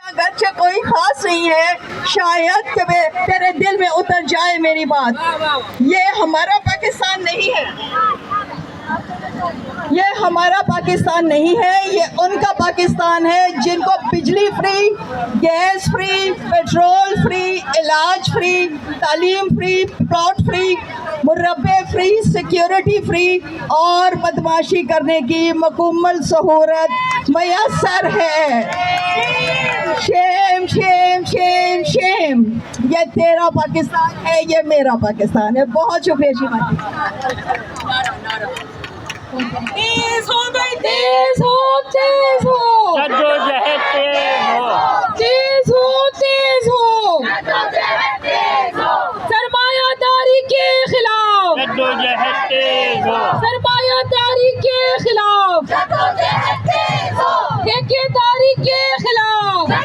اگرچہ کوئی خاص نہیں ہے، شاید کہ تیرے دل میں اتر جائے میری بات. یہ ہمارا پاکستان نہیں ہے، یہ ہمارا پاکستان نہیں ہے، یہ ان کا پاکستان ہے جن کو بجلی free, gas free, petrol free, علاج فری، تعلیم فری، پلاٹ فری، مربع فری، سیکیورٹی فری اور بدماشی کرنے کی مکمل سہولت میسر ہے. شیم شیم شیم شیم. یہ تیرا پاکستان ہے، یہ میرا پاکستان ہے. بہت شکریہ شیما جی. تیز ہو گئی، تیز ہو، تیز ہو، جدوجہد تیز ہو.